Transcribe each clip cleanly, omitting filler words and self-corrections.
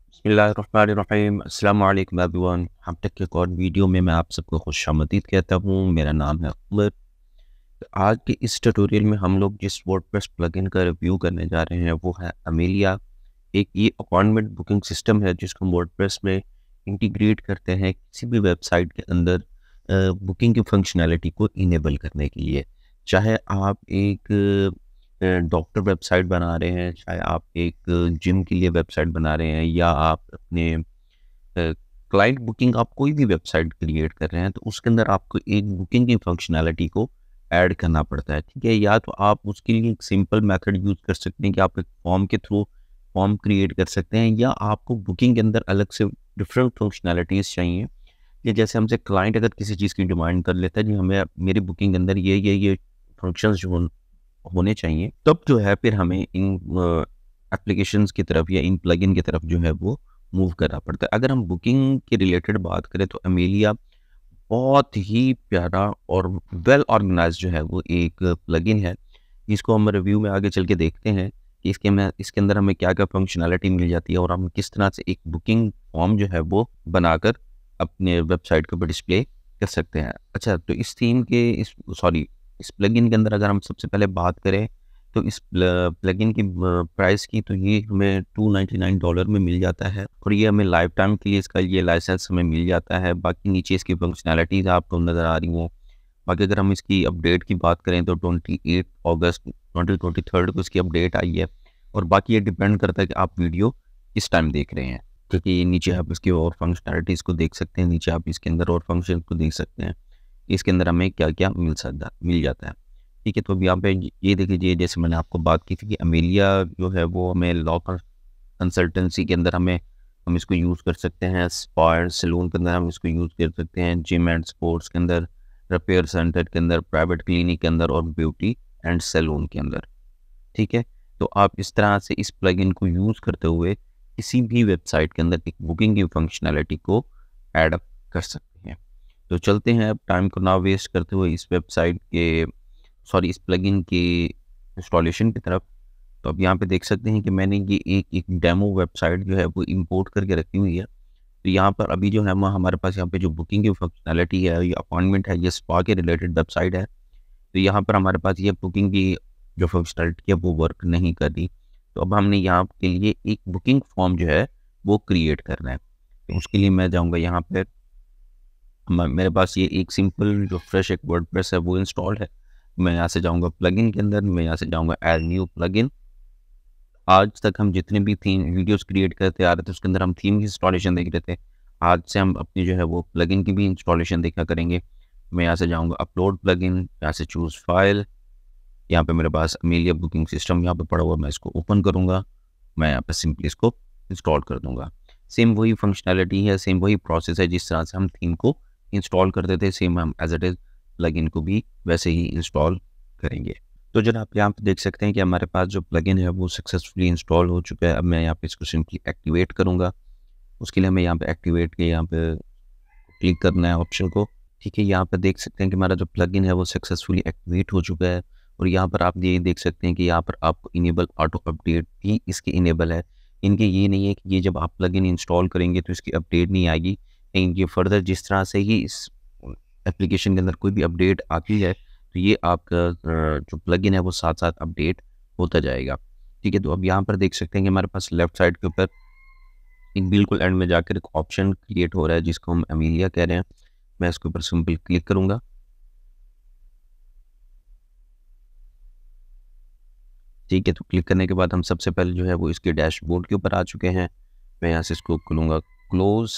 बिस्मिल्लाहिर्रहमानिर्रहीम अस्सलाम वालेकुम एवरीवन। हम टेक के एक और वीडियो में मैं आप सबको खुशामदीद कहता हूँ। मेरा नाम है उमर। आज के इस ट्यूटोरियल में हम लोग जिस वर्डप्रेस प्लगइन का रिव्यू करने जा रहे हैं वो है अमेलिया। एक ये अपॉइंटमेंट बुकिंग सिस्टम है जिसको हम वर्डप्रेस में इंटीग्रेट करते हैं किसी भी वेबसाइट के अंदर बुकिंग की फंक्शनैलिटी को इनेबल करने के लिए। चाहे आप एक डॉक्टर वेबसाइट बना रहे हैं, चाहे आप एक जिम के लिए वेबसाइट बना रहे हैं, या आप अपने क्लाइंट बुकिंग आप कोई भी वेबसाइट क्रिएट कर रहे हैं, तो उसके अंदर आपको एक बुकिंग की फंक्शनैलिटी को ऐड करना पड़ता है। ठीक है, या तो आप उसके लिए एक सिंपल मेथड यूज़ कर सकते हैं कि आप एक फॉर्म के थ्रू फॉर्म क्रिएट कर सकते हैं, या आपको बुकिंग के अंदर अलग से डिफरेंट फंक्शनैलिटीज़ चाहिए। या जैसे हमसे क्लाइंट अगर किसी चीज़ की डिमांड कर लेता है जी हमें मेरी बुकिंग के अंदर ये फंक्शंस जो होने चाहिए, तब जो है फिर हमें इन एप्लीकेशंस की तरफ या इन प्लगइन की तरफ जो है वो मूव करना पड़ता है। अगर हम बुकिंग के रिलेटेड बात करें तो अमेलिया बहुत ही प्यारा और वेल ऑर्गेनाइज्ड जो है वो एक प्लगइन है। इसको हम रिव्यू में आगे चल के देखते हैं कि इसके अंदर हमें क्या-क्या फंक्शनैलिटी मिल जाती है और हम किस तरह से एक बुकिंग फॉर्म जो है वो बनाकर अपने वेबसाइट के ऊपर डिस्प्ले कर सकते हैं। अच्छा, तो इस थीम के इस प्लगइन के अंदर अगर हम सबसे पहले बात करें तो इस प्लगइन की प्राइस की, तो ये हमें $299 में मिल जाता है और ये हमें लाइफ टाइम के लिए इसका ये लाइसेंस हमें मिल जाता है। बाकी नीचे इसकी फंक्शनैलिटीज़ आपको नज़र आ रही हैं। बाकी अगर हम इसकी अपडेट की बात करें तो 28 अगस्त 2023 को इसकी अपडेट आई है। और बाकी ये डिपेंड करता है कि आप वीडियो किस टाइम देख रहे हैं, क्योंकि ये नीचे आप इसकी और फंक्शनैलिटीज़ को देख सकते हैं, नीचे आप इसके अंदर और फंक्शन को देख सकते हैं, इसके अंदर हमें क्या-क्या मिल जाता है। ठीक है, तो अब यहाँ पे ये देख लीजिए, जैसे मैंने आपको बात की थी कि अमेलिया जो है वो हमें लॉ कंसल्टेंसी के अंदर हम इसको यूज़ कर सकते हैं, स्पा एंड सैलून के अंदर हम इसको यूज़ कर सकते हैं, जिम एंड स्पोर्ट्स के अंदर, रिपेयर सेंटर के अंदर, प्राइवेट क्लिनिक के अंदर और ब्यूटी एंड सैलून के अंदर। ठीक है, तो आप इस तरह से इस प्लगइन को यूज़ करते हुए किसी भी वेबसाइट के अंदर एक बुकिंग की फंक्शनैलिटी को ऐड अप कर सकते हैं। तो चलते हैं अब टाइम को ना वेस्ट करते हुए इस प्लगइन के इंस्टॉलेशन की तरफ। तो अब यहाँ पे देख सकते हैं कि मैंने ये एक डेमो वेबसाइट जो है वो इंपोर्ट करके रखी हुई है। तो यहाँ पर अभी जो है वो हमारे पास यहाँ पे जो बुकिंग की फंक्शनैलिटी है, ये अपॉइंटमेंट है, ये स्पा के रिलेटेड वेबसाइट है। तो यहाँ पर हमारे पास ये बुकिंग की जो फंक्शनैलिटी है वो वर्क नहीं कर रही। तो अब हमने यहाँ के लिए एक बुकिंग फॉर्म जो है वो क्रिएट करना है। तो उसके लिए मैं जाऊँगा यहाँ पे, मेरे पास ये एक सिंपल जो फ्रेश एक वर्डप्रेस है वो इंस्टॉल्ड है। मैं यहाँ से जाऊँगा प्लगइन के अंदर, मैं यहाँ से जाऊँगा ऐड न्यू प्लगइन। आज तक हम जितने भी थीम वीडियोस क्रिएट करते आ रहे थे उसके अंदर हम थीम की इंस्टॉलेशन देख रहे थे। आज से हम अपनी जो है वो प्लगइन की भी इंस्टॉलेशन देखा करेंगे। मैं यहाँ से जाऊँगा अपलोड प्लगइन, यहाँ से चूज़ फाइल, यहाँ पे मेरे पास अमेलिया बुकिंग सिस्टम यहाँ पे पड़ा हुआ, मैं इसको ओपन करूँगा। मैं यहाँ पे सिंपली इसको इंस्टॉल कर दूँगा। सेम वही फंक्शनैलिटी है, सेम वही प्रोसेस है जिस तरह से हम थीम को इंस्टॉल करते थे, सेम हम एज़ इट इज़ प्लगइन को भी वैसे ही इंस्टॉल करेंगे। तो जनाब यहाँ पे देख सकते हैं कि हमारे पास जो प्लगइन है वो सक्सेसफुली इंस्टॉल हो चुका है। अब मैं यहाँ पे इसको सिंपली एक्टिवेट करूँगा। उसके लिए हमें यहाँ पे एक्टिवेट के यहाँ पे क्लिक करना है ऑप्शन को। ठीक है, यहाँ पे देख सकते हैं कि हमारा जो प्लगइन है वो सक्सेसफुली एक्टिवेट हो चुका है। और यहाँ पर आप ये देख सकते हैं कि यहाँ पर आपको इनेबल ऑटो अपडेट भी इसकी इनेबल है। इनके ये नहीं है कि ये जब आप प्लगइन इंस्टॉल करेंगे तो इसकी अपडेट नहीं आएगी। लेकिन ये फर्दर जिस तरह से ही इस एप्लीकेशन के अंदर कोई भी अपडेट आती है तो ये आपका जो प्लगइन है वो साथ-साथ अपडेट होता जाएगा। ठीक है, तो अब यहाँ पर देख सकते हैं कि हमारे पास लेफ्ट साइड के ऊपर एक बिल्कुल एंड में जाकर एक ऑप्शन क्रिएट हो रहा है जिसको हम अमेलिया कह रहे हैं। मैं इसके ऊपर सिंपल क्लिक करूँगा। ठीक है, तो क्लिक करने के बाद हम सबसे पहले जो है वो इसके डैशबोर्ड के ऊपर आ चुके हैं। मैं यहाँ से इसको खोलूँगा क्लोज़।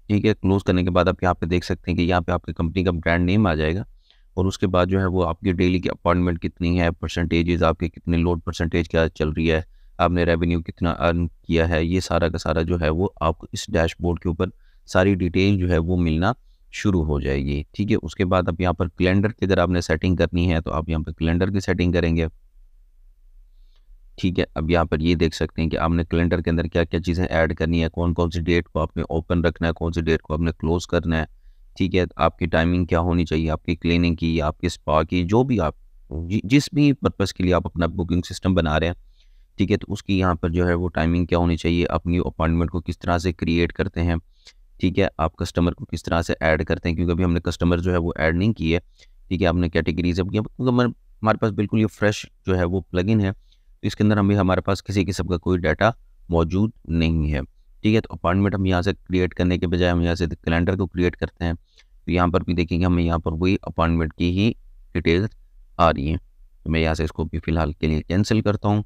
ठीक है, क्लोज़ करने के बाद आप यहाँ पे देख सकते हैं कि यहाँ पे आपकी कंपनी का ब्रांड नेम आ जाएगा और उसके बाद जो है वो आपकी डेली की अपॉइंटमेंट कितनी है, परसेंटेजेस आपके कितने लोड परसेंटेज क्या चल रही है, आपने रेवेन्यू कितना अर्न किया है, ये सारा का सारा जो है वो आपको इस डैशबोर्ड के ऊपर सारी डिटेल जो है वो मिलना शुरू हो जाएगी। ठीक है, उसके बाद अब यहाँ पर कैलेंडर की अगर आपने सेटिंग करनी है तो आप यहाँ पर कैलेंडर की सेटिंग करेंगे। ठीक है, अब यहाँ पर ये देख सकते हैं कि आपने कैलेंडर के अंदर क्या-क्या चीज़ें ऐड करनी है, कौन-कौन सी डेट को आपने ओपन रखना है, कौन सी डेट को आपने क्लोज़ करना है। ठीक है, आपकी टाइमिंग क्या होनी चाहिए, आपकी क्लीनिंग की, आपके स्पा की, जो भी आप जिस भी पर्पज़ के लिए आप अपना बुकिंग सिस्टम बना रहे हैं, ठीक है, तो उसकी यहाँ पर जो है वो टाइमिंग क्या होनी चाहिए, अपनी अपॉइंटमेंट को किस तरह से क्रिएट करते हैं, ठीक है, आप कस्टमर को किस तरह से ऐड करते हैं, क्योंकि अभी हमने कस्टमर जो है वो ऐड नहीं की है, ठीक है, आपने कैटेगरीज अब किया, क्योंकि हमारे पास बिल्कुल ये फ्रेश जो है वो प्लगइन है, तो इसके अंदर हमें हमारे पास किसी किस्म का कोई डाटा मौजूद नहीं है, ठीक है। तो अपॉइंटमेंट हम यहाँ से क्रिएट करने के बजाय हम यहाँ से कैलेंडर को क्रिएट करते हैं, तो यहाँ पर भी देखेंगे हमें यहाँ पर वही अपॉइंटमेंट की ही डिटेल्स आ रही हैं। तो मैं यहाँ से इसको भी फ़िलहाल के लिए कैंसिल करता हूँ।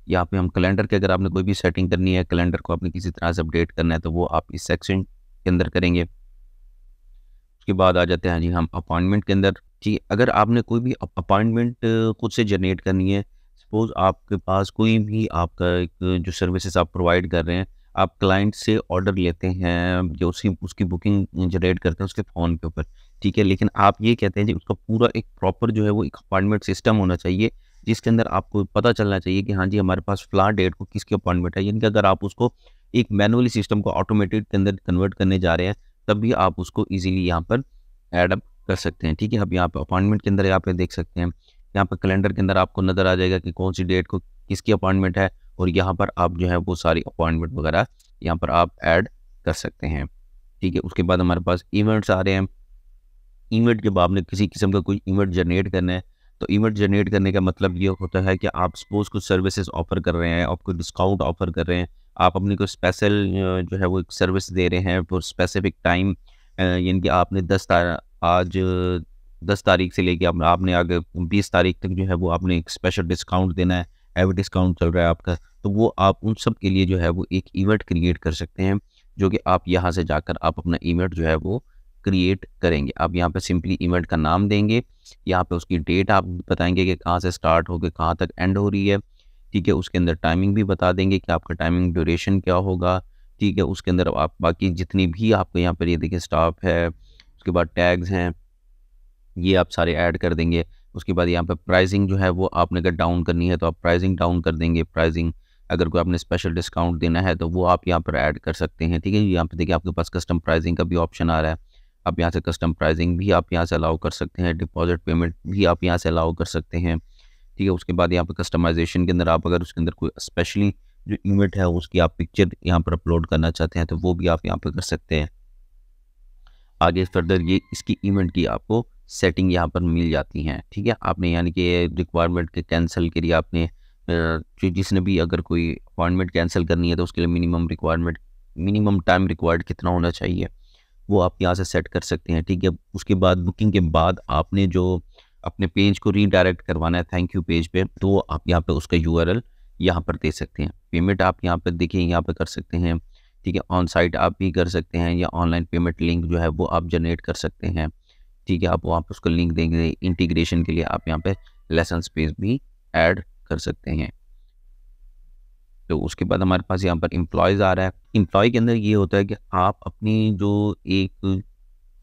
यहाँ पे हम कैलेंडर के अगर आपने कोई भी सेटिंग करनी है, कैलेंडर को आपने किसी तरह से अपडेट करना है, तो वो आप इस सेक्शन के अंदर करेंगे। उसके बाद आ जाते हैं जी हम अपॉइंटमेंट के अंदर। जी, अगर आपने कोई भी अपॉइंटमेंट खुद से जनरेट करनी है, सपोज़ आपके पास कोई भी आपका एक जो सर्विसेज आप प्रोवाइड कर रहे हैं, आप क्लाइंट से ऑर्डर लेते हैं, जो उसकी बुकिंग जनरेट करते हैं उसके फ़ोन के ऊपर, ठीक है। लेकिन आप ये कहते हैं जी उसका पूरा एक प्रॉपर जो है वो एक अपॉइंटमेंट सिस्टम होना चाहिए, जिसके अंदर आपको पता चलना चाहिए कि हाँ जी, हमारे पास फ़लाँ डेट को किसकी अपॉइंटमेंट है। यानी कि अगर आप उसको एक मैनुअली सिस्टम को ऑटोमेटेड के अंदर कन्वर्ट करने जा रहे हैं, तब भी आप उसको ईज़िली यहाँ पर ऐड अप कर सकते हैं, ठीक है। अब यहाँ पे अपॉइंटमेंट के अंदर यहाँ पे देख सकते हैं, यहाँ पे कैलेंडर के अंदर आपको नज़र आ जाएगा कि कौन सी डेट को किसकी अपॉइंटमेंट है, और यहाँ पर आप जो है वो सारी अपॉइंटमेंट वगैरह यहाँ पर आप ऐड कर सकते हैं, ठीक है। उसके बाद हमारे पास इवेंट्स आ रहे हैं। इवेंट जब आपने किसी किस्म का कोई इवेंट जनरेट करना है, तो इवेंट जनरेट करने का मतलब ये होता है कि आप सपोज़ कुछ सर्विसेज ऑफ़र कर रहे हैं, आप कोई डिस्काउंट ऑफ़र कर रहे हैं, आप अपनी कोई स्पेशल जो है वो एक सर्विस दे रहे हैं फॉर स्पेसिफिक टाइम, यानी कि आपने आज 10 तारीख से लेके अब आपने आगे 20 तारीख तक जो है वो आपने एक स्पेशल डिस्काउंट देना है, हैवी डिस्काउंट चल रहा है आपका, तो वो आप उन सब के लिए जो है वो एक इवेंट क्रिएट कर सकते हैं, जो कि आप यहाँ से जाकर आप अपना इवेंट जो है वो क्रिएट करेंगे। आप यहाँ पे सिंपली इवेंट का नाम देंगे, यहाँ पे उसकी डेट आप बताएँगे कि कहाँ से स्टार्ट होके कहाँ तक एंड हो रही है, ठीक है। उसके अंदर टाइमिंग भी बता देंगे कि आपका टाइमिंग ड्यूरेशन क्या होगा, ठीक है। उसके अंदर आप बाकी जितनी भी आपको यहाँ पर ये देखिए स्टाफ है, उसके बाद टैग्स हैं, ये आप सारे ऐड कर देंगे। उसके बाद यहाँ पे प्राइसिंग जो है वो आपने अगर डाउन करनी है तो आप प्राइसिंग डाउन कर देंगे। प्राइसिंग अगर कोई आपने स्पेशल डिस्काउंट देना है तो वो आप यहाँ पर ऐड कर सकते हैं, ठीक है। यहाँ पे देखिए आपके पास कस्टम प्राइसिंग का भी ऑप्शन आ रहा है। आप यहाँ से कस्टम प्राइसिंग भी आप यहाँ से अलाउ कर सकते हैं, डिपॉजिट पेमेंट भी आप यहाँ से अलाउ कर सकते हैं, ठीक है। उसके बाद यहाँ पे कस्टमाइजेशन के अंदर आप अगर उसके अंदर कोई स्पेशली जो इवेंट है उसकी आप पिक्चर यहाँ पर अपलोड करना चाहते हैं तो वो भी आप यहाँ पर कर सकते हैं। आगे फर्दर ये इसकी इवेंट की आपको सेटिंग यहाँ पर मिल जाती हैं, ठीक है। आपने यानी कि रिक्वायरमेंट के कैंसिल के लिए आपने जो जिसने भी अगर कोई अपॉइंटमेंट कैंसिल करनी है तो उसके लिए मिनिमम टाइम रिक्वायर्ड कितना होना चाहिए, वो आप यहाँ से सेट कर सकते हैं, ठीक है। उसके बाद बुकिंग के बाद आपने जो अपने पेज को रीडायरेक्ट करवाना है थैंक यू पेज पे, तो आप यहाँ पे उसका यूआरएल यहाँ पर दे सकते हैं। पेमेंट आप यहाँ पर देखिए यहाँ पे कर सकते हैं, ठीक है। ऑन साइट आप भी कर सकते हैं या ऑनलाइन पेमेंट लिंक जो है वो आप जनरेट कर सकते हैं, ठीक है। आप वहाँ पे उसको लिंक देंगे इंटीग्रेशन के लिए, आप यहाँ पे लेसन स्पेस भी ऐड कर सकते हैं। तो उसके बाद हमारे पास यहाँ पर एम्प्लॉयज़ आ रहा है। एम्प्लॉय के अंदर ये होता है कि आप अपनी जो एक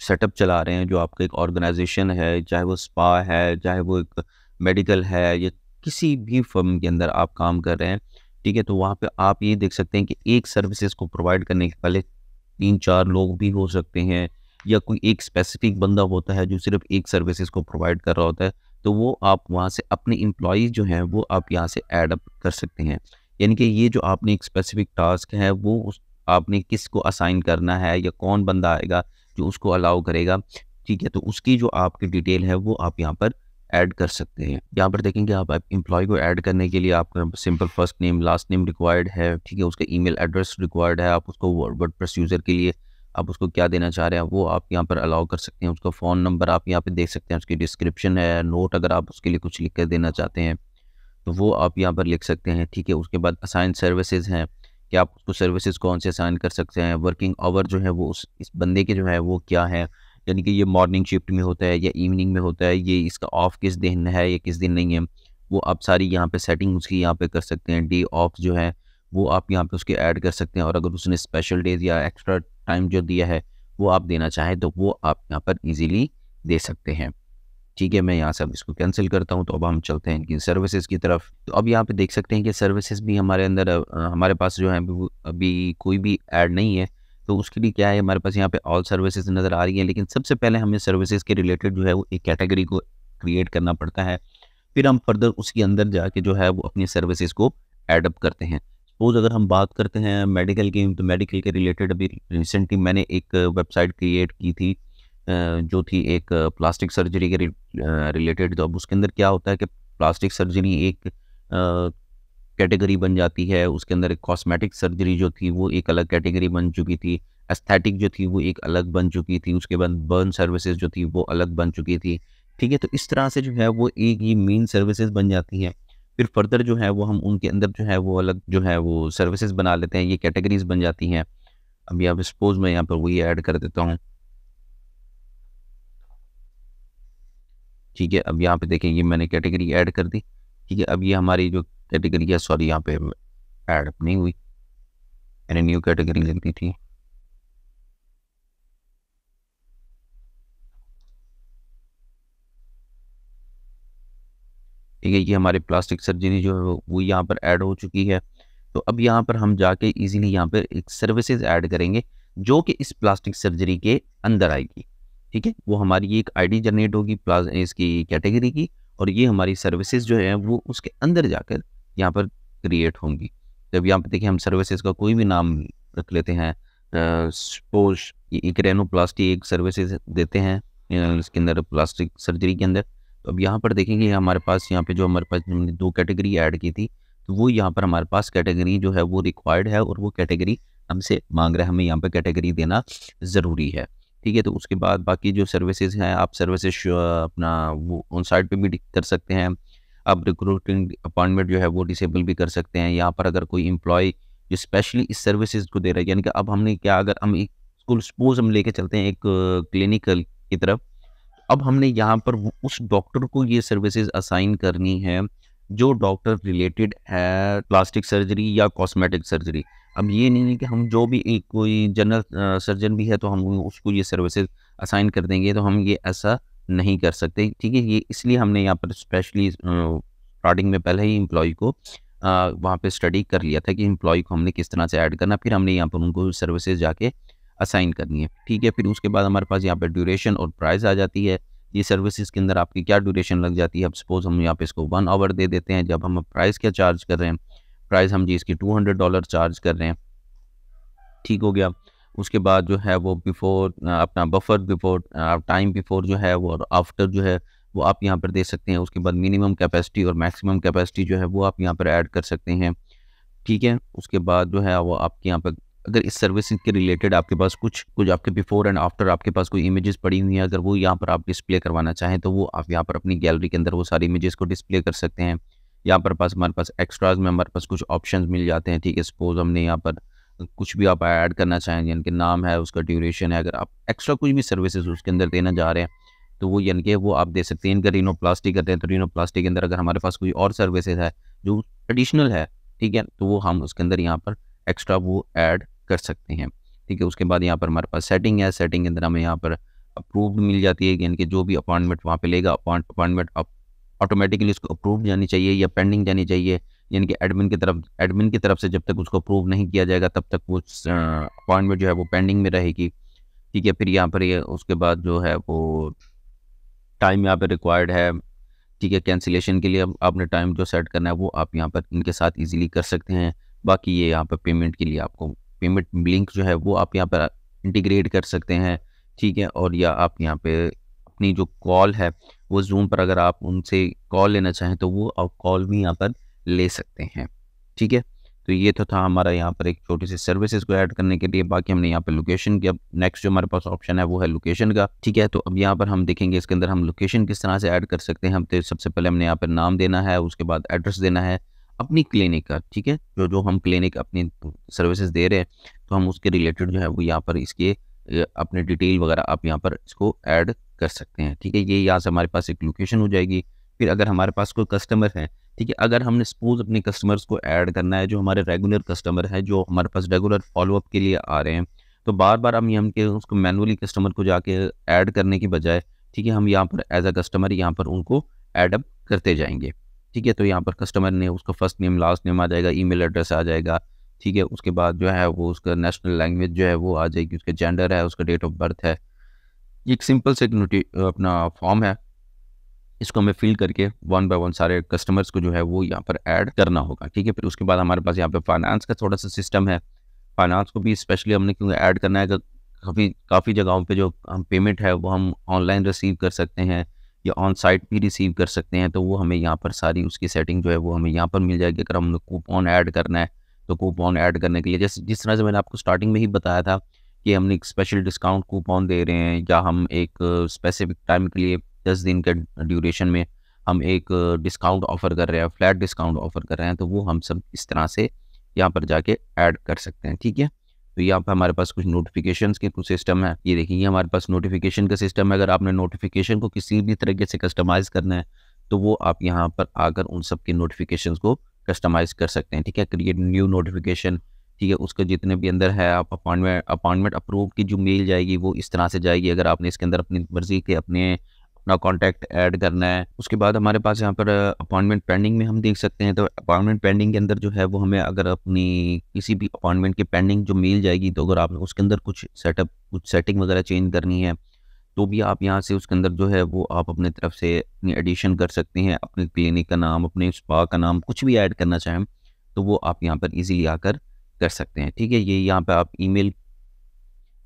सेटअप चला रहे हैं, जो आपका एक ऑर्गेनाइजेशन है, चाहे वो स्पा है, चाहे वो एक मेडिकल है या किसी भी फर्म के अंदर आप काम कर रहे हैं, ठीक है। तो वहाँ पे आप ये देख सकते हैं कि एक सर्विसेज को प्रोवाइड करने के पहले 3-4 लोग भी हो सकते हैं, या कोई एक स्पेसिफिक बंदा होता है जो सिर्फ एक सर्विसेज को प्रोवाइड कर रहा होता है, तो वो आप वहाँ से अपने एम्प्लॉयज़ जो हैं वो आप यहाँ से ऐड अप कर सकते हैं। यानी कि ये जो आपने एक स्पेसिफिक टास्क है वो आपने किसको असाइन करना है या कौन बंदा आएगा जो उसको अलाउ करेगा, ठीक है। तो उसकी जो आपकी डिटेल है वो आप यहाँ पर ऐड कर सकते हैं। यहाँ पर देखेंगे आप एम्प्लॉय को ऐड करने के लिए आपका simple first name last name required है, ठीक है। उसका ईमेल एड्रेस रिक्वायर्ड है, आप उसको वर्डप्रेस यूज़र के लिए आप उसको क्या देना चाह रहे हैं वो आप यहाँ पर अलाउ कर सकते हैं। उसका फ़ोन नंबर आप यहाँ पे देख सकते हैं, उसकी डिस्क्रिप्शन है, नोट अगर आप उसके लिए कुछ लिख कर देना चाहते हैं तो वो आप यहाँ पर लिख सकते हैं, ठीक है। उसके बाद असाइन सर्विसेज हैं कि आप उसको सर्विसेज कौन से असाइन कर सकते हैं। वर्किंग आवर जो है वो इस बंदे के जो है वो क्या है, यानी कि ये मॉर्निंग शिफ्ट में होता है या इवनिंग में होता है, ये इसका ऑफ किस दिन है या किस दिन नहीं है, वो आप सारी यहाँ पे सेटिंग उसकी यहाँ पे कर सकते हैं। डे ऑफ जो है वो आप यहाँ पे उसके ऐड कर सकते हैं, और अगर उसने स्पेशल डेज या एक्स्ट्रा टाइम जो दिया है वो आप देना चाहें तो वो आप यहाँ पर ईजिली दे सकते हैं, ठीक है। मैं यहाँ से अब इसको कैंसिल करता हूँ। तो अब हम चलते हैं इनकी सर्विसेज की तरफ। तो अब यहाँ पे देख सकते हैं कि सर्विसेज भी हमारे अंदर हमारे पास जो है अभी कोई भी ऐड नहीं है, तो उसके लिए क्या है हमारे पास यहाँ पे ऑल सर्विसेज नज़र आ रही है। लेकिन सबसे पहले हमें सर्विसेज के रिलेटेड जो है वो एक कैटेगरी को क्रिएट करना पड़ता है, फिर हम फर्दर उसके अंदर जाके जो है वो अपनी सर्विसेज को ऐड अप करते हैं। सपोज़ अगर हम बात करते हैं मेडिकल की, तो मेडिकल के रिलेटेड अभी रिसेंटली मैंने एक वेबसाइट क्रिएट की थी, जो थी एक प्लास्टिक सर्जरी के रिलेटेड। तो अब उसके अंदर क्या होता है कि प्लास्टिक सर्जरी एक कैटेगरी बन जाती है, उसके अंदर एक कॉस्मेटिक सर्जरी जो थी वो एक अलग कैटेगरी बन चुकी थी, एस्थेटिक जो थी वो एक अलग बन चुकी थी, उसके बाद बर्न सर्विसेज जो थी वो अलग बन चुकी थी। ठीक है, तो इस तरह से जो है वो एक ये मेन सर्विसेज बन जाती हैं। फिर फर्दर जो है वो हम उनके अंदर जो है वो अलग जो है वो सर्विसेज बना लेते हैं, ये कैटेगरीज बन जाती हैं। अब यहाँ पे सपोज मैं यहाँ पर वही ऐड कर देता हूँ। ठीक है, अब यहाँ पे देखें ये मैंने कैटेगरी ऐड कर दी। ठीक है, अब ये हमारी जो कैटेगरी है, सॉरी यहाँ पे ऐड नहीं हुई, मैंने न्यू कैटेगरी लिख दी थी। ठीक है, ये हमारे प्लास्टिक सर्जरी जो है वो यहाँ पर ऐड हो चुकी है। तो अब यहाँ पर हम जाके इजीली यहाँ पर एक सर्विसेज ऐड करेंगे जो कि इस प्लास्टिक सर्जरी के अंदर आएगी। ठीक है, वो हमारी ये एक आईडी जनरेट होगी प्लास इसकी कैटेगरी की, और ये हमारी सर्विसेज जो है वो उसके अंदर जाकर यहाँ पर क्रिएट होंगी। जब यहाँ पे देखिए हम सर्विसेज का कोई भी नाम रख लेते हैं, सपोज एक रेनोप्लास्टी एक सर्विसेज देते हैं इसके अंदर प्लास्टिक सर्जरी के अंदर। तो अब यहाँ पर देखेंगे हमारे पास यहाँ पे जो हमारे पास हमने 2 कैटेगरी ऐड की थी, तो वो यहाँ पर हमारे पास कैटेगरी जो है वो रिक्वायर्ड है, और वो कैटेगरी हमसे मांग रहा है, हमें यहाँ पे कैटेगरी देना ज़रूरी है। ठीक है, तो उसके बाद बाकी जो सर्विसेज हैं आप सर्विसेज अपना वो ऑन साइट पे भी कर सकते हैं। आप रिक्रूटिंग अपॉइंटमेंट जो है वो डिसेबल भी कर सकते हैं। यहाँ पर अगर कोई एम्प्लॉय जो स्पेशली इस सर्विसेज को दे रहा है, यानी कि अब हमने क्या, अगर हम एक सपोज हम लेके चलते हैं एक क्लिनिकल की तरफ, अब हमने यहाँ पर उस डॉक्टर को ये सर्विसेज असाइन करनी है जो डॉक्टर रिलेटेड है प्लास्टिक सर्जरी या कॉस्मेटिक सर्जरी। अब ये नहीं है कि हम जो भी एक कोई जनरल सर्जन भी है तो हम उसको ये सर्विसेज असाइन कर देंगे, तो हम ये ऐसा नहीं कर सकते। ठीक है, ये इसलिए हमने यहाँ पर स्पेशली स्टार्टिंग में पहले ही एम्प्लॉय को वहाँ पे स्टडी कर लिया था कि एम्प्लॉय को हमने किस तरह से ऐड करना, फिर हमने यहाँ पर उनको सर्विसेज जाके असाइन करनी है। ठीक है, फिर उसके बाद हमारे पास यहाँ पे ड्यूरेशन और प्राइस आ जाती है। ये सर्विसेज के अंदर आपकी क्या ड्यूरेशन लग जाती है। अब सपोज हम यहाँ पे इसको 1 आवर दे देते हैं। जब हम प्राइस क्या चार्ज कर रहे हैं, प्राइस हम जी इसकी $200 चार्ज कर रहे हैं। ठीक हो गया, उसके बाद जो है वो बिफोर अपना बफर बिफोर टाइम बिफोर जो है वो, और आफ्टर जो है वो आप यहाँ पर दे सकते हैं। उसके बाद मिनिमम कैपेसिटी और मैक्सिमम कैपेसिटी जो है वो आप यहाँ पर ऐड कर सकते हैं। ठीक है, उसके बाद जो है वो आपके यहाँ पर अगर इस सर्विसेज के रिलेटेड आपके पास कुछ कुछ आपके बिफोर एंड आफ्टर आपके पास कोई इमेजेस पड़ी हुई हैं, अगर वो यहाँ पर आप डिस्प्ले करवाना चाहें तो वो आप यहाँ पर अपनी गैलरी के अंदर वो सारी इमेजेस को डिस्प्ले कर सकते हैं। यहाँ पर पास हमारे पास एक्स्ट्राज में हमारे पास कुछ ऑप्शंस मिल जाते हैं। ठीक है, सपोज हमने यहाँ पर कुछ भी आप ऐड करना चाहें, यानी कि नाम है, उसका ड्यूरेशन है, अगर आप एक्स्ट्रा कुछ भी सर्विसेज उसके अंदर देना जा रहे हैं तो वो यानी कि वो आप दे सकते हैं। इनका रीनोप्लास्टी करते हैं तो रीनोप्लास्टी के अंदर अगर हमारे पास कोई और सर्विसेज है जो एडिशनल है, ठीक है, तो वो हम उसके अंदर यहाँ पर एक्स्ट्रा वो ऐड कर सकते हैं। ठीक है, उसके बाद यहाँ पर हमारे पास सेटिंग है। सेटिंग के अंदर हमें यहाँ पर अप्रूव्ड मिल जाती है, यानी कि जो भी अपॉइंटमेंट वहाँ पे लेगा अपॉइंटमेंट ऑटोमेटिकली उसको अप्रूव जानी चाहिए या पेंडिंग जानी चाहिए, यानी कि एडमिन की तरफ से जब तक उसको अप्रूव नहीं किया जाएगा तब तक वो अपॉइंटमेंट जो है वो पेंडिंग में रहेगी। ठीक है, फिर यहाँ पर ये उसके बाद जो है वो टाइम यहाँ पे रिक्वायर्ड है। ठीक है, कैंसिलेशन के लिए अब आपने टाइम जो सेट करना है वो आप यहाँ पर इनके साथ इजीली कर सकते हैं। बाकी ये यहाँ पर पेमेंट के लिए आपको पेमेंट लिंक जो है वो आप यहाँ पर इंटीग्रेट कर सकते हैं। ठीक है, और या आप यहाँ पे अपनी जो कॉल है वो जूम पर अगर आप उनसे कॉल लेना चाहें तो वो आप कॉल भी यहाँ पर ले सकते हैं। ठीक है, तो ये तो था हमारा यहाँ पर एक छोटी सी सर्विसेज को ऐड करने के लिए। बाकी हमने यहाँ पे लोकेशन की, अब नेक्स्ट जो हमारे पास ऑप्शन है वो है लोकेशन का। ठीक है, तो अब यहाँ पर हम देखेंगे इसके अंदर हम लोकेशन किस तरह से ऐड कर सकते हैं। हम तो सबसे पहले हमने यहाँ पर नाम देना है, उसके बाद एड्रेस देना है अपनी क्लिनिक का। ठीक है, जो जो हम क्लिनिक अपनी सर्विसेज दे रहे हैं तो हम उसके रिलेटेड जो है वो यहाँ पर इसके अपने डिटेल वगैरह आप यहाँ पर इसको ऐड कर सकते हैं। ठीक है, ये यहाँ से हमारे पास एक लोकेशन हो जाएगी। फिर अगर हमारे पास कोई कस्टमर है, ठीक है, अगर हमने सपोज अपने कस्टमर्स को ऐड करना है जो हमारे रेगुलर कस्टमर है, जो हमारे पास रेगुलर फॉलोअप के लिए आ रहे हैं, तो बार बार हम के उसको मैनुअली कस्टमर को जाके ऐड करने की बजाय, ठीक है, हम यहाँ पर एज अ कस्टमर यहाँ पर उनको ऐड अप करते जाएंगे। ठीक है, तो यहाँ पर कस्टमर ने उसका फर्स्ट नेम लास्ट नेम आ जाएगा, ईमेल एड्रेस आ जाएगा। ठीक है, उसके बाद जो है वो उसका नेशनल लैंग्वेज जो है वो आ जाएगी, उसका जेंडर है, उसका डेट ऑफ बर्थ है। ये एक सिंपल से अपना फॉर्म है, इसको हमें फिल करके वन बाय वन सारे कस्टमर्स को जो है वो यहाँ पर ऐड करना होगा, ठीक है। फिर उसके बाद हमारे पास यहाँ पे फाइनेंस का थोड़ा सा सिस्टम है। फाइनेंस को भी स्पेशली हमने क्योंकि ऐड करना है, काफ़ी काफ़ी जगहों पे जो हम पेमेंट है वो हम ऑनलाइन रिसीव कर सकते हैं या ऑन साइट भी रिसीव कर सकते हैं, तो वो हमें यहाँ पर सारी उसकी सेटिंग जो है वो हमें यहाँ पर मिल जाएगी। अगर हमने कूपन ऐड करना है तो कूपन ऐड करने के लिए जैसे जिस तरह से मैंने आपको स्टार्टिंग में ही बताया था कि हमने एक स्पेशल डिस्काउंट कूपन दे रहे हैं, या हम एक स्पेसिफिक टाइम के लिए 10 दिन के ड्यूरेशन में हम एक डिस्काउंट ऑफ़र कर रहे हैं, फ्लैट डिस्काउंट ऑफ़र कर रहे हैं, तो वो हम सब इस तरह से यहाँ पर जाके ऐड कर सकते हैं, ठीक है। तो यहाँ पे हमारे पास कुछ नोटिफिकेशंस के कुछ सिस्टम है। ये देखिए, ये हमारे पास नोटिफिकेशन का सिस्टम है। अगर आपने नोटिफिकेशन को किसी भी तरीके से कस्टमाइज़ करना है तो वो आप यहाँ पर आकर उन सब के नोटिफिकेशंस को कस्टमाइज़ कर सकते हैं, ठीक है। क्रिएट न्यू नोटिफिकेशन, ठीक है, उसके जितने भी अंदर है आप अपॉइंटमेंट अप्रूव की जो मेल जाएगी वो इस तरह से जाएगी। अगर आपने इसके अंदर अपनी मर्ज़ी के अपना कॉन्टैक्ट ऐड करना है। उसके बाद हमारे पास यहाँ पर अपॉइंटमेंट पेंडिंग में हम देख सकते हैं, तो अपॉइंटमेंट पेंडिंग के अंदर जो है वो हमें अगर अपनी किसी भी अपॉइंटमेंट की पेंडिंग जो मेल जाएगी, तो अगर आपने उसके अंदर कुछ सेटिंग वगैरह चेंज करनी है तो भी आप यहाँ से उसके अंदर जो है वो आप अपनी तरफ से अपनी एडिशन कर सकते हैं। अपने क्लिनिक का नाम, अपने स्पा का नाम, कुछ भी ऐड करना चाहें तो वो आप यहाँ पर ईज़िली आकर कर सकते हैं, ठीक है। ये यहाँ पे आप ईमेल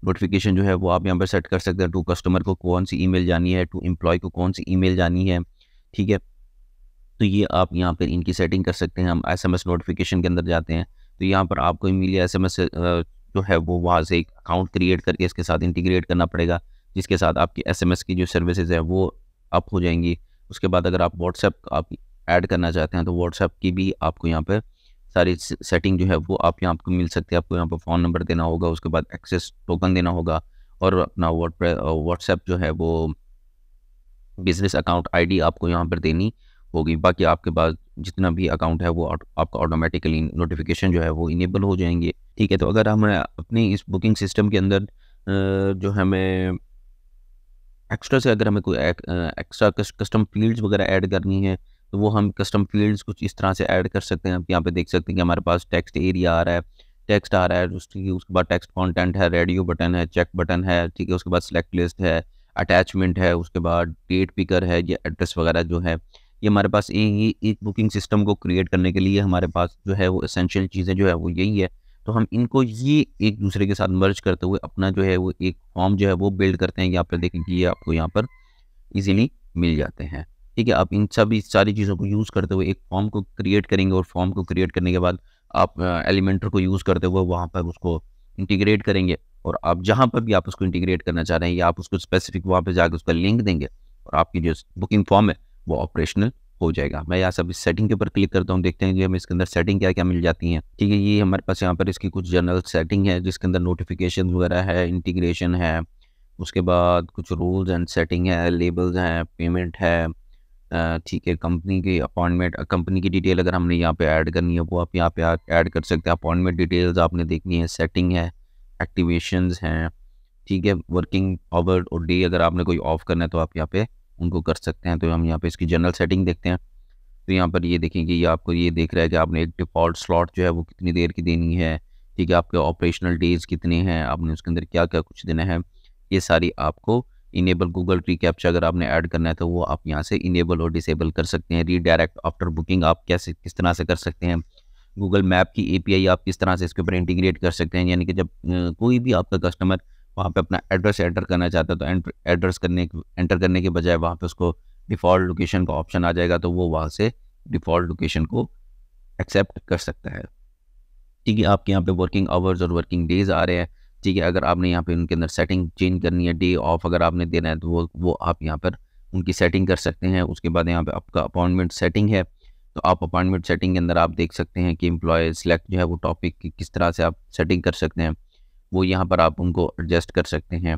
नोटिफिकेशन जो है वो आप यहाँ पर सेट कर सकते हैं। टू कस्टमर को कौन सी ईमेल जानी है, टू एम्प्लॉय को कौन सी ईमेल जानी है, ठीक है। तो ये आप यहाँ पर इनकी सेटिंग कर सकते हैं। हम एसएमएस नोटिफिकेशन के अंदर जाते हैं तो यहाँ पर आपको ईमेल या एसएमएस जो है वो वहाँ से एक अकाउंट क्रिएट करके इसके साथ इंटीग्रेट करना पड़ेगा, जिसके साथ आपकी एसएमएस की जो सर्विसेज है वो अप हो जाएंगी। उसके बाद अगर आप व्हाट्सएप आप ऐड करना चाहते हैं तो व्हाट्सएप की भी आपको यहाँ पर सारी सेटिंग जो है वो आप यहाँ आपको मिल सकती है। आपको यहाँ पर फ़ोन नंबर देना होगा, उसके बाद एक्सेस टोकन देना होगा और अपना व्हाट्सएप जो है वो बिज़नेस अकाउंट आईडी आपको यहाँ पर देनी होगी। बाकी आपके पास जितना भी अकाउंट है वो आपका ऑटोमेटिकली नोटिफिकेशन जो है वो इनेबल हो जाएंगे, ठीक है। तो अगर हम अपनी इस बुकिंग सिस्टम के अंदर जो हमें एक्स्ट्रा से अगर हमें कोई एक्स्ट्रा कस्टम फील्ड्स वगैरह ऐड करनी है तो वो हम कस्टम फील्ड्स कुछ इस तरह से ऐड कर सकते हैं। आप यहाँ पे देख सकते हैं कि हमारे पास टेक्स्ट एरिया आ रहा है, टेक्स्ट आ रहा है, उसके बाद टेक्स्ट कंटेंट है, रेडियो बटन है, चेक बटन है, ठीक है। उसके बाद सेलेक्ट लिस्ट है, अटैचमेंट है, उसके बाद डेट पिकर है, ये एड्रेस वगैरह जो है ये हमारे पास ये एक बुकिंग सिस्टम को क्रिएट करने के लिए हमारे पास जो है वो एसेंशियल चीज़ें जो है वो यही है। तो हम इनको ये एक दूसरे के साथ मर्ज करते हुए अपना जो है वो एक फॉर्म जो है वो बिल्ड करते हैं। यहाँ पर देखेंगे ये आपको यहाँ पर इजीली मिल जाते हैं, ठीक है। आप इन सभी सारी चीज़ों को यूज़ करते हुए एक फॉर्म को क्रिएट करेंगे और फॉर्म को क्रिएट करने के बाद आप एलिमेंटर को यूज़ करते हुए वहाँ पर उसको इंटीग्रेट करेंगे और आप जहाँ पर भी आप उसको इंटीग्रेट करना चाह रहे हैं या आप उसको स्पेसिफिक वहाँ पे जाकर उसका लिंक देंगे और आपकी जो बुकिंग फॉर्म है वो ऑपरेशनल हो जाएगा। मैं यहाँ सब इस सेटिंग के ऊपर क्लिक करता हूँ, देखते हैं कि हमें इसके अंदर सेटिंग क्या क्या मिल जाती हैं, ठीक है। ये हमारे पास यहाँ पर इसकी कुछ जनरल सेटिंग है जिसके अंदर नोटिफिकेशन वगैरह है, इंटीग्रेशन है, उसके बाद कुछ रूल्स एंड सेटिंग है, लेबल्स हैं, पेमेंट है, ठीक है। कंपनी की अपॉइंटमेंट, कंपनी की डिटेल अगर हमने यहाँ पे ऐड करनी है वो आप यहाँ पे ऐड कर सकते हैं। अपॉइंटमेंट डिटेल्स आपने देखनी है, सेटिंग है, एक्टिवेशंस हैं, ठीक है। वर्किंग आवर और डे अगर आपने कोई ऑफ करना है तो आप यहाँ पे उनको कर सकते हैं। तो हम यहाँ पे इसकी जनरल सेटिंग देखते हैं। तो यहाँ पर ये देखेंगे ये आपको ये देख रहा है कि आपने एक डिफ़ॉल्ट स्लॉट जो है वो कितनी देर की देनी है, ठीक है। आपके ऑपरेशनल डेज़ कितने हैं, आपने उसके अंदर क्या क्या कुछ देना है, ये सारी आपको इनेबल गूगल रीकैप्चा अगर आपने ऐड करना है तो वो आप यहाँ से इनेबल और डिसेबल कर सकते हैं। रीडायरेक्ट आफ्टर बुकिंग आप कैसे किस तरह से कर सकते हैं। गूगल मैप की एपीआई आप किस तरह से इसके ऊपर इंटीग्रेट कर सकते हैं, यानी कि जब कोई भी आपका कस्टमर वहाँ पे अपना एड्रेस एंटर करना चाहता है तो एड्रेस एंटर करने के बजाय वहाँ पे उसको डिफ़ॉल्ट लोकेशन का ऑप्शन आ जाएगा, तो वो वहाँ से डिफ़ॉल्ट लोकेशन को एक्सेप्ट कर सकता है, ठीक है। आपके यहाँ पे वर्किंग आवर्स और वर्किंग डेज़ आ रहे हैं, ठीक है। अगर आपने यहाँ पे उनके अंदर सेटिंग चेंज करनी है, डे ऑफ अगर आपने देना है तो वो आप यहाँ पर उनकी सेटिंग कर सकते हैं। उसके बाद यहाँ पे आपका अपॉइंटमेंट सेटिंग है, तो आप अपॉइंटमेंट सेटिंग के अंदर आप देख सकते हैं कि एम्प्लॉय सेलेक्ट जो है वो टॉपिक की किस तरह से आप सेटिंग कर सकते हैं, वो यहाँ पर आप उनको एडजस्ट कर सकते हैं,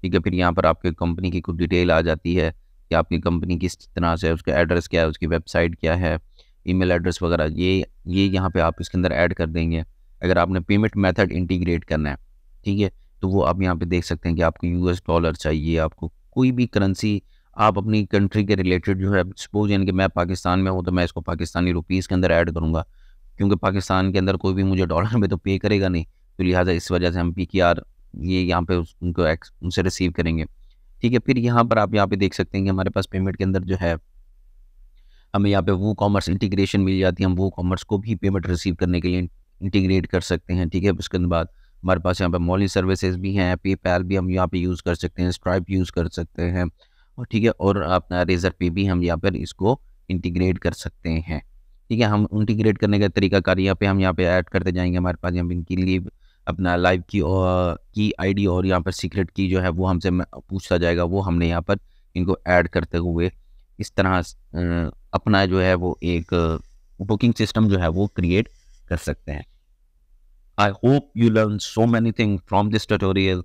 ठीक है। फिर यहाँ पर आपके कंपनी की कुछ डिटेल आ जाती है कि आपकी कंपनी किस तरह से है, उसका एड्रेस क्या है, उसकी वेबसाइट क्या है, ईमेल एड्रेस वगैरह ये यहाँ पे आप इसके अंदर ऐड कर देंगे। अगर आपने पेमेंट मेथड इंटीग्रेट करना है, ठीक है, तो वो आप यहाँ पे देख सकते हैं कि आपको यूएस डॉलर चाहिए, आपको कोई भी करेंसी आप अपनी कंट्री के रिलेटेड जो है, सपोज यानी कि मैं पाकिस्तान में हूँ तो मैं इसको पाकिस्तानी रुपीज़ के अंदर ऐड करूँगा, क्योंकि पाकिस्तान के अंदर कोई भी मुझे डॉलर में तो पे करेगा नहीं, तो लिहाजा इस वजह से हम पीक्यूआर ये यहाँ पे उनको उनसे रिसीव करेंगे, ठीक है। फिर यहाँ पर आप यहाँ पे देख सकते हैं कि हमारे पास पेमेंट के अंदर जो है हमें यहाँ पे वो कॉमर्स इंटीग्रेशन मिल जाती है, हम वो कॉमर्स को भी पेमेंट रिसीव करने के लिए इंटीग्रेट कर सकते हैं, ठीक है। उसके बाद हमारे पास यहाँ पे मॉली सर्विसेज भी हैं, पेपैल भी हम यहाँ पे यूज़ कर सकते हैं, स्ट्राइप यूज़ कर सकते हैं, और ठीक है, और अपना रेजर पे भी हम यहाँ पर इसको इंटीग्रेट कर सकते हैं, ठीक है। हम इंटीग्रेट करने का तरीकाकार यहाँ पे ऐड करते जाएंगे। हमारे पास यहाँ पे इनकी लीव अपना लाइव की आईडी और यहाँ पर सीक्रेट की जो है वो हमसे पूछता जाएगा, वो हमने यहाँ पर इनको ऐड करते हुए इस तरह अपना जो है वो एक बुकिंग सिस्टम जो है वो क्रिएट कर सकते हैं। I hope you learn so many thing from this tutorial.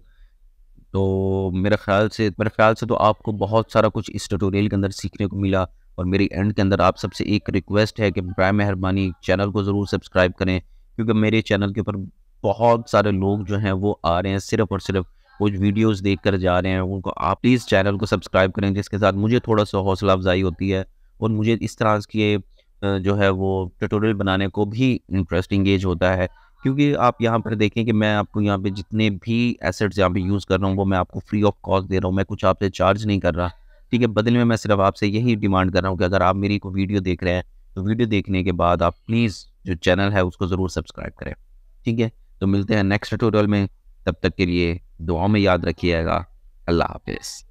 तो मेरे ख्याल से तो आपको बहुत सारा कुछ इस ट्यूटोरियल के अंदर सीखने को मिला। और मेरी एंड के अंदर आप सबसे एक रिक्वेस्ट है कि बर मेहरबानी चैनल को ज़रूर सब्सक्राइब करें, क्योंकि मेरे चैनल के ऊपर बहुत सारे लोग जो हैं वो आ रहे हैं सिर्फ़ और सिर्फ कुछ वीडियोस देख कर जा रहे हैं। उनको आप प्लीज़ चैनल को सब्सक्राइब करें, जिसके साथ मुझे थोड़ा सा हौसला अफजाई होती है और मुझे इस तरह के जो है वो ट्यूटोरियल बनाने को भी इंटरेस्ट इंगेज होता है। क्योंकि आप यहाँ पर देखें कि मैं आपको यहाँ पे जितने भी एसेट्स यहाँ पे यूज़ कर रहा हूँ वो मैं आपको फ्री ऑफ कॉस्ट दे रहा हूँ, मैं कुछ आपसे चार्ज नहीं कर रहा, ठीक है। बदले में मैं सिर्फ आपसे यही डिमांड कर रहा हूँ कि अगर आप मेरी को वीडियो देख रहे हैं तो वीडियो देखने के बाद आप प्लीज़ जो चैनल है उसको ज़रूर सब्सक्राइब करें, ठीक है। तो मिलते हैं नेक्स्ट ट्यूटोरियल में, तब तक के लिए दुआओं में याद रखिएगा। अल्लाह हाफिज़।